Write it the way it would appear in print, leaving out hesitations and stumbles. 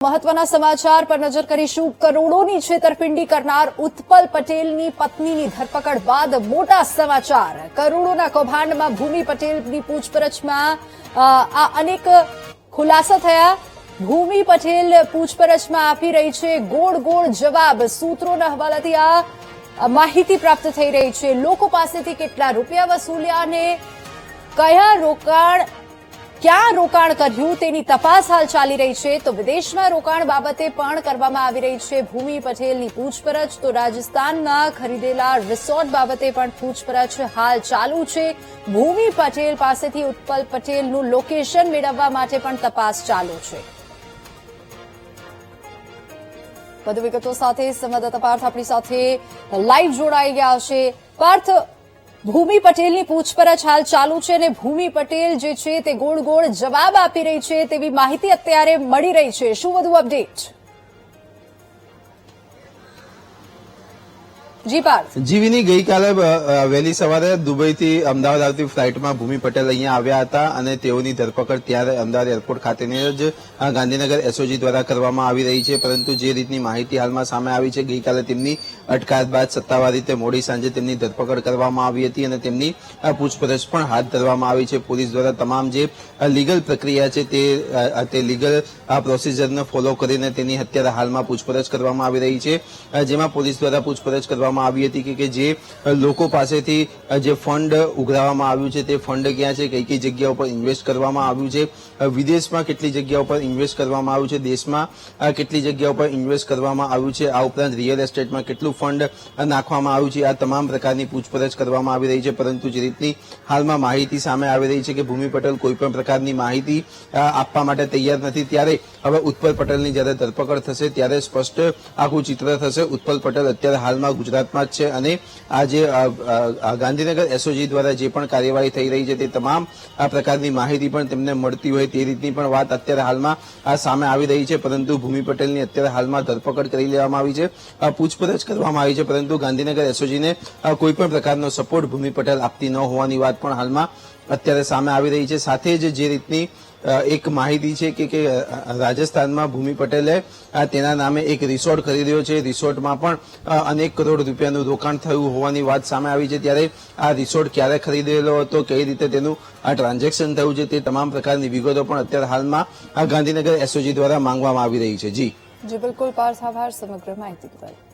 મહત્વના સમાચાર પર નજર કરીશું। કરોડોની છેતરપિંડી કરનાર ઉત્પલ પટેલની પત્નીની ધરપકડ બાદ મોટા સમાચાર। કરોડોના કૌભાંડમાં ભૂમિ પટેલની પૂછપરછમાં આ અનેક ખુલાસા થયા। ભૂમિ પટેલ પૂછપરછમાં આપી રહી છે ગોળ ગોળ જવાબ। સૂત્રોના હવાલાથી આ માહિતી પ્રાપ્ત થઈ રહી છે। લોકો પાસેથી કેટલા રૂપિયા વસૂલ્યા અને ક્યાં રોકાણ કર્યું તેની તપાસ હાલ ચાલી રહી છે। તો વિદેશમાં રોકાણ બાબતે પણ કરવામાં આવી રહી છે ભૂમિ પટેલની પૂછપરછ। તો રાજસ્થાનમાં ખરીદેલા રિસોર્ટ બાબતે પણ પૂછપરછ હાલ ચાલુ છે। ભૂમિ પટેલ પાસેથી ઉત્પલ પટેલનું લોકેશન મેળવવા માટે પણ તપાસ ચાલુ છે। વધુ વિગતો સાથે સંવાદદાતા પાર્થ આપણી સાથે લાઈવ જોડાઈ ગયા છે। પાર્થ, ભૂમિ પટેલની પૂછપરછ હાલ ચાલુ છે અને ભૂમિ પટેલ જે છે તે ગોળ ગોળ જવાબ આપી રહી છે તેવી માહિતી અત્યારે મળી રહી છે। શું વધુ અપડેટ? જી પાર્થ। જીવીની ગઈકાલે વહેલી સવારે દુબઈથી અમદાવાદ આવતી ફ્લાઇટમાં ભૂમિ પટેલ અહીંયા આવ્યા હતા અને તેઓની ધરપકડ ત્યારે અમદાવાદ એરપોર્ટ ખાતેની જ ગાંધીનગર એસઓજી દ્વારા કરવામાં આવી રહી છે। પરંતુ જે રીતની માહિતી હાલમાં સામે આવી છે, ગઈકાલે તેમની અટકાયત બાદ સત્તાવાર રીતે મોડી સાંજે તેમની ધરપકડ કરવામાં આવી હતી અને તેમની પૂછપરછ પણ હાથ ધરવામાં આવી છે। પોલીસ દ્વારા તમામ જે લીગલ પ્રક્રિયા છે તે લીગલ પ્રોસિજરને ફોલો કરીને તેની અત્યારે હાલમાં પૂછપરછ કરવામાં આવી રહી છે। જેમાં પોલીસ દ્વારા પૂછપરછ કરવામાં આવી હતી કે જે લોકો પાસેથી જે ફંડ ઉઘરાવવામાં આવ્યું છે તે ફંડ ક્યાં છે, કઈ કઈ જગ્યા ઉપર ઇન્વેસ્ટ કરવામાં આવ્યું છે, વિદેશમાં કેટલી જગ્યા ઉપર ઇન્વેસ્ટ કરવામાં આવ્યું છે, દેશમાં કેટલી જગ્યા ઉપર ઇન્વેસ્ટ કરવામાં આવ્યું છે, આ ઉપરાંત રિયલ એસ્ટેટમાં કેટલું ફંડ નાખવામાં આવ્યું છે, આ તમામ પ્રકારની પૂછપરછ કરવામાં આવી રહી છે। પરંતુ જે રીતની હાલમાં માહિતી સામે આવી રહી છે કે ભૂમિ પટેલ કોઈપણ પ્રકારની માહિતી આપવા માટે તૈયાર નથી, ત્યારે હવે ઉત્પલ પટેલની જ્યારે ધરપકડ થશે ત્યારે સ્પષ્ટ આખું ચિત્ર થશે। ઉત્પલ પટેલ અત્યારે હાલમાં ગુજરાતમાં જ છે અને આ જે ગાંધીનગર એસઓજી દ્વારા જે પણ કાર્યવાહી થઈ રહી છે તે તમામ આ પ્રકારની માહિતી પણ તેમને મળતી હોય તે રીતની પણ વાત અત્યારે હાલમાં સામે આવી રહી છે। પરંતુ ભૂમિ પટેલની અત્યારે હાલમાં ધરપકડ કરી લેવામાં આવી છે, પૂછપરછ કરવામાં આવી છે, પરંતુ ગાંધીનગર એસઓજીને કોઈ પણ પ્રકારનો સપોર્ટ ભૂમિ પટેલ આપતી ન હોવાની વાત પણ હાલમાં અત્યારે સામે આવી રહી છે। સાથે જ જે રીતની એક માહિતી છે કે રાજસ્થાનમાં ભૂમિ પટેલે તેના નામે એક રિસોર્ટ ખરીદ્યો છે, રિસોર્ટમાં પણ અનેક કરોડ રૂપિયાનું રોકાણ થયું હોવાની વાત સામે આવી છે। ત્યારે આ રિસોર્ટ ક્યારે ખરીદેલો હતો, કઈ રીતે તેનું આ ટ્રાન્ઝેક્શન થયું છે, તે તમામ પ્રકારની વિગતો પણ અત્યારે હાલમાં ગાંધીનગર એસઓજી દ્વારા માંગવામાં આવી રહી છે। જી બિલકુલ પાર્થ, આભાર સમગ્ર માહિતી બદલ।